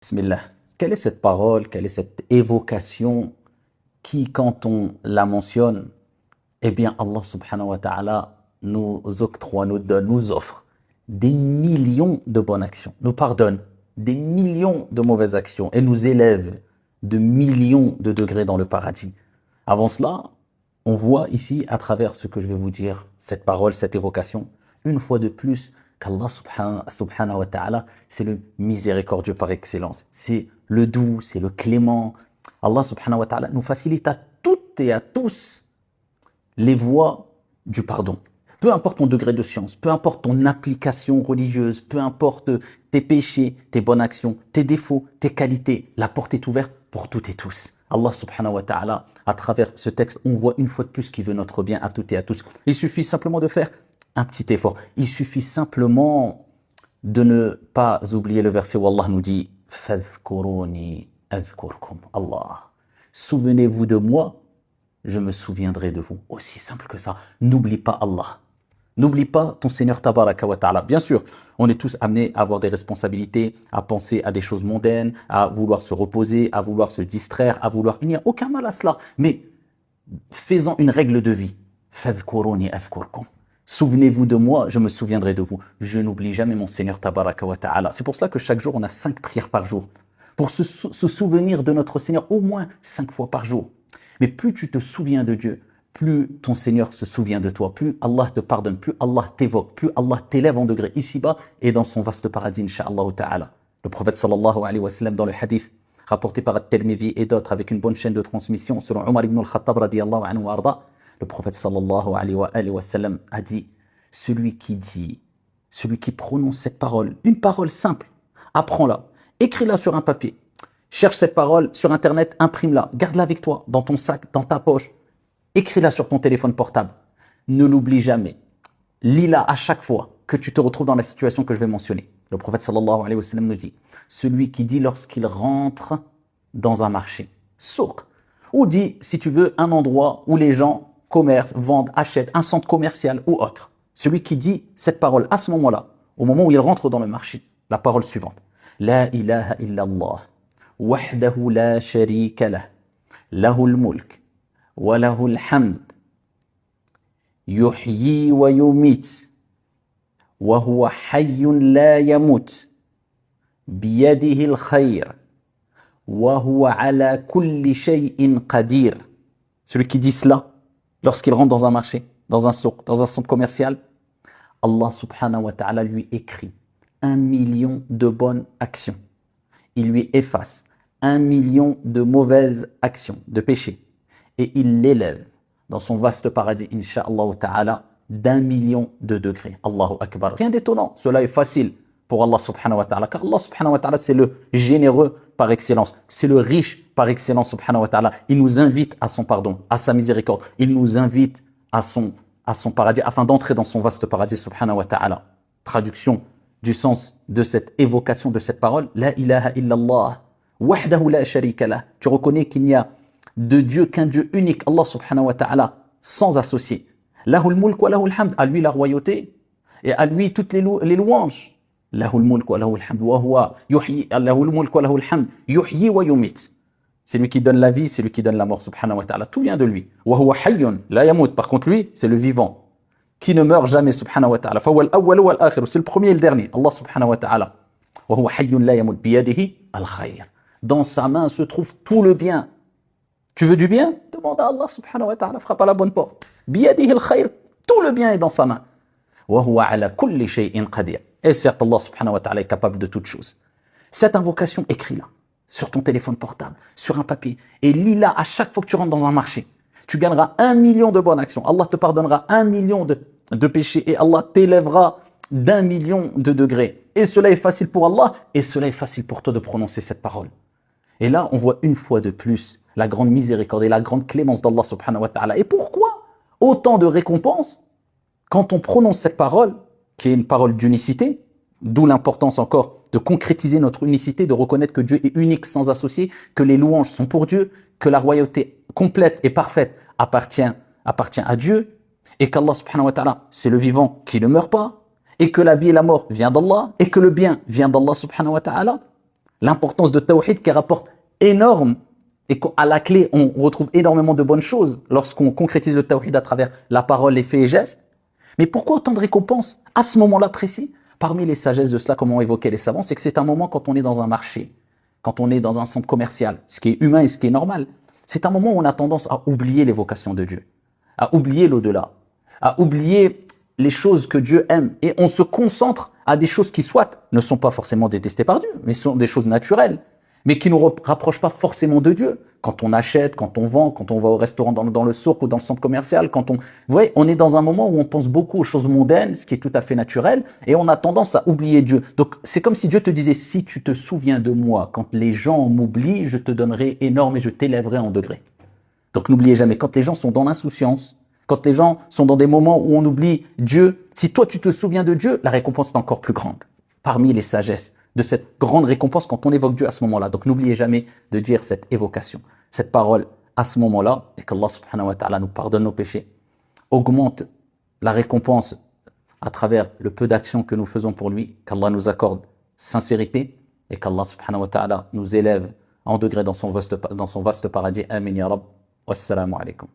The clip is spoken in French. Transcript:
Bismillah. Quelle est cette parole, quelle est cette évocation qui, quand on la mentionne, eh bien Allah subhanahu wa ta'ala nous octroie, nous donne, nous offre des millions de bonnes actions, nous pardonne des millions de mauvaises actions et nous élève de millions de degrés dans le paradis. Avant cela, on voit ici, à travers ce que je vais vous dire, cette parole, cette évocation, une fois de plus, qu'Allah subhanahu wa ta'ala, c'est le miséricordieux par excellence. C'est le doux, c'est le clément. Allah subhanahu wa ta'ala nous facilite à toutes et à tous les voies du pardon. Peu importe ton degré de science, peu importe ton application religieuse, peu importe tes péchés, tes bonnes actions, tes défauts, tes qualités, la porte est ouverte pour toutes et tous. Allah subhanahu wa ta'ala, à travers ce texte, on voit une fois de plus qu'il veut notre bien à toutes et à tous. Il suffit simplement de faire un petit effort. Il suffit simplement de ne pas oublier le verset où Allah nous dit « Fadhkuruni adhkurkum » Allah. Souvenez-vous de moi, je me souviendrai de vous. Aussi simple que ça. N'oublie pas Allah. N'oublie pas ton Seigneur Tabaraka wa Ta'ala. Bien sûr, on est tous amenés à avoir des responsabilités, à penser à des choses mondaines, à vouloir se reposer, à vouloir se distraire, à vouloir... Il n'y a aucun mal à cela. Mais faisons une règle de vie. Fadhkuruni adhkurkum. Souvenez-vous de moi, je me souviendrai de vous. Je n'oublie jamais mon Seigneur Tabaraka wa Ta'ala. C'est pour cela que chaque jour, on a 5 prières par jour. Pour se souvenir de notre Seigneur au moins 5 fois par jour. Mais plus tu te souviens de Dieu, plus ton Seigneur se souvient de toi, plus Allah te pardonne, plus Allah t'évoque, plus Allah t'élève en degré ici-bas et dans son vaste paradis, incha'Allah ta'ala. Le prophète sallallahu alayhi wa sallam dans le hadith rapporté par At-Tirmidhi et d'autres avec une bonne chaîne de transmission selon Omar ibn al-Khattab radiyallahu anhu wa arda, le prophète sallallahu alayhi wa sallam a dit, celui qui prononce cette parole, une parole simple, apprends-la, écris-la sur un papier, cherche cette parole sur internet, imprime-la, garde-la avec toi, dans ton sac, dans ta poche, écris-la sur ton téléphone portable, ne l'oublie jamais, lis-la à chaque fois que tu te retrouves dans la situation que je vais mentionner. Le prophète sallallahu alayhi wa sallam nous dit, celui qui dit lorsqu'il rentre dans un marché, souk, ou dit, si tu veux, un endroit où les gens commercent, vendent, achètent, un centre commercial ou autre. Celui qui dit cette parole à ce moment-là, au moment où il rentre dans le marché, la parole suivante. La ilaha illallah, wahdahu la sharika lah, lahul mulk, wa lahul hamd, yuhyi wa yumit, wa huwa hayyun la yamut, biyadihi al-khayr, wa huwa ala kulli shay'in qadir. Celui qui dit cela, lorsqu'il rentre dans un marché, dans un souk, dans un centre commercial, Allah subhanahu wa ta'ala lui écrit 1 million de bonnes actions. Il lui efface 1 million de mauvaises actions, de péchés. Et il l'élève dans son vaste paradis, incha'Allah ta'ala, d'1 million de degrés. Allahu Akbar. Rien d'étonnant, cela est facile pour Allah subhanahu wa ta'ala. Car Allah subhanahu wa ta'ala, c'est le généreux par excellence. C'est le riche par excellence subhanahu wa ta'ala. Il nous invite à son pardon, à sa miséricorde. Il nous invite à son paradis, afin d'entrer dans son vaste paradis, subhanahu wa ta'ala. Traduction du sens de cette évocation, de cette parole. La ilaha illallah, wahdahu la sharika lah. Tu reconnais qu'il n'y a de Dieu qu'un Dieu unique, Allah subhanahu wa ta'ala, sans associé. Lahul mulk wa lahul hamd, à lui la royauté, et à lui toutes les louanges. Lahul mulk wa lahul hamd, wa huwa yuhyi, lahul mulk wa lahul hamd, yuhyi wa yumit. C'est lui qui donne la vie, c'est lui qui donne la mort, subhanahu wa ta'ala. Tout vient de lui. Wa huwa hayyun la yamut. Par contre, lui, c'est le vivant, qui ne meurt jamais, subhanahu wa ta'ala. Fa huwa al-awwal wal akhir. C'est le premier et le dernier. Allah subhanahu wa ta'ala. Wa huwa hayyun la yamut. Biyadihi al-khayr. Dans sa main se trouve tout le bien. Tu veux du bien? Demande à Allah subhanahu wa ta'ala. Frappe à la bonne porte. Biyadihi al-khayr. Tout le bien est dans sa main. Wa huwa ala kulli shay'in qadir. Et certes, Allah subhanahu wa ta'ala est capable de toutes choses. Cette invocation, écris-la sur ton téléphone portable, sur un papier, et lis-la à chaque fois que tu rentres dans un marché. Tu gagneras 1 million de bonnes actions. Allah te pardonnera 1 million de péchés et Allah t'élèvera d'1 million de degrés. Et cela est facile pour Allah et cela est facile pour toi de prononcer cette parole. Et là, on voit une fois de plus la grande miséricorde et la grande clémence d'Allah subhanahu wa ta'ala. Et pourquoi autant de récompenses quand on prononce cette parole, qui est une parole d'unicité, d'où l'importance encore de concrétiser notre unicité, de reconnaître que Dieu est unique sans associé, que les louanges sont pour Dieu, que la royauté complète et parfaite appartient à Dieu, et qu'Allah subhanahu wa ta'ala, c'est le vivant qui ne meurt pas, et que la vie et la mort viennent d'Allah, et que le bien vient d'Allah subhanahu wa ta'ala. L'importance de Tawhid qui rapporte énorme et qu'à la clé, on retrouve énormément de bonnes choses lorsqu'on concrétise le Tawhid à travers la parole, les faits et gestes. Mais pourquoi autant de récompenses à ce moment-là précis? Parmi les sagesses de cela, comme ont évoqué les savants, c'est que c'est un moment quand on est dans un marché, quand on est dans un centre commercial, ce qui est humain et ce qui est normal. C'est un moment où on a tendance à oublier l'évocation de Dieu, à oublier l'au-delà, à oublier les choses que Dieu aime. Et on se concentre à des choses qui, soit, ne sont pas forcément détestées par Dieu, mais sont des choses naturelles, mais qui ne nous rapprochent pas forcément de Dieu. Quand on achète, quand on vend, quand on va au restaurant, dans le souk ou dans le centre commercial, quand on... Vous voyez, on est dans un moment où on pense beaucoup aux choses mondaines, ce qui est tout à fait naturel, et on a tendance à oublier Dieu. Donc, c'est comme si Dieu te disait, si tu te souviens de moi, quand les gens m'oublient, je te donnerai énorme et je t'élèverai en degrés. Donc, n'oubliez jamais, quand les gens sont dans l'insouciance, quand les gens sont dans des moments où on oublie Dieu, si toi tu te souviens de Dieu, la récompense est encore plus grande. Parmi les sagesses de cette grande récompense quand on évoque Dieu à ce moment-là. Donc n'oubliez jamais de dire cette évocation, cette parole à ce moment-là, et qu'Allah subhanahu wa ta'ala nous pardonne nos péchés, augmente la récompense à travers le peu d'actions que nous faisons pour lui, qu'Allah nous accorde sincérité, et qu'Allah subhanahu wa ta'ala nous élève en degré dans son vaste paradis. Amin ya Rab. Wassalamu alaikum.